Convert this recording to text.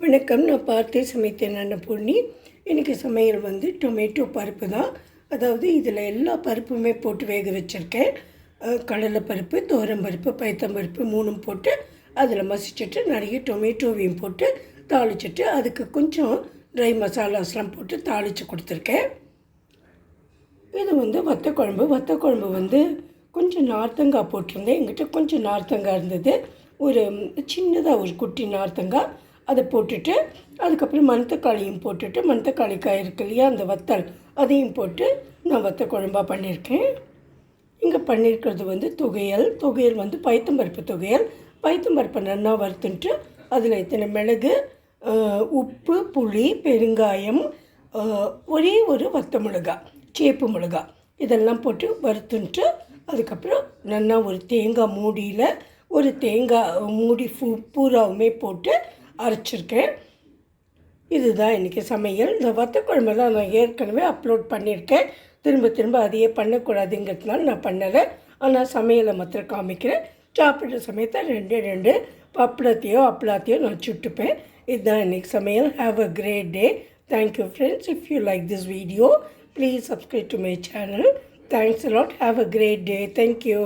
வணக்கம். நான் பார்த்தே சமைத்தேன் அன்னபூர்ணி. இன்றைக்கி சமையல் வந்து டொமேட்டோ பருப்பு தான். அதாவது இதில் எல்லா பருப்புமே போட்டு வேக வச்சுருக்கேன். கடலைப்பருப்பு, துவரம்பருப்பு, பயத்தம்பருப்பு 3ம் போட்டு அதில் மசிச்சுட்டு நிறைய டொமேட்டோவையும் போட்டு தாளிச்சிட்டு அதுக்கு கொஞ்சம் ட்ரை மசாலாஸ்லாம் போட்டு தாளித்து கொடுத்துருக்கேன். இது வந்து வத்தக்குழம்பு வந்து கொஞ்சம் நார்த்தங்காய் போட்டிருந்தேன். எங்கிட்ட கொஞ்சம் நார்த்தங்காய் இருந்தது. ஒரு சின்னதாக ஒரு குட்டி நார்த்தங்காய் அதை போட்டுட்டு அதுக்கப்புறம் மணத்தக்காளியும் போட்டுட்டு மணத்தக்காளி காய் இருக்கு இல்லையா, அந்த வத்தல் அதையும் போட்டு நான் வத்த குழம்பாக பண்ணியிருக்கேன். இங்கே பண்ணியிருக்கிறது வந்து தொகையல் வந்து பயத்தம்பருப்பு தொகையல். பயத்தம்பருப்பை நல்லா வறுத்துன்ட்டு அதில் இத்தனை மிளகு, உப்பு, புளி, பெருங்காயம், ஒரே ஒரு வத்த மிளகா, சேப்பு மிளகா இதெல்லாம் போட்டு வறுத்துன்ட்டு அதுக்கப்புறம் நல்லா ஒரு தேங்காய் மூடியில் ஒரு தேங்காய் மூடி பூராவுமே போட்டு அரைச்சிருக்கேன். இதுதான் இன்றைக்கி சமையல். இந்த வத்தக்குழம்பெல்லாம் நான் ஏற்கனவே அப்லோட் பண்ணியிருக்கேன். திரும்ப அதையே பண்ணக்கூடாதுங்கிறதுனால நான் பண்ணலை. ஆனால் சமையலை மாத்திரம் காமிக்கிறேன். சாப்பிட்ற சமயத்தை ரெண்டு அப்பளத்தையோ நான் சுட்டுப்பேன். இதுதான் இன்றைக்கி சமையல். Have a great day. Thank you friends. If you like this video please subscribe to my channel. Thanks a lot. Have a great day. Thank you.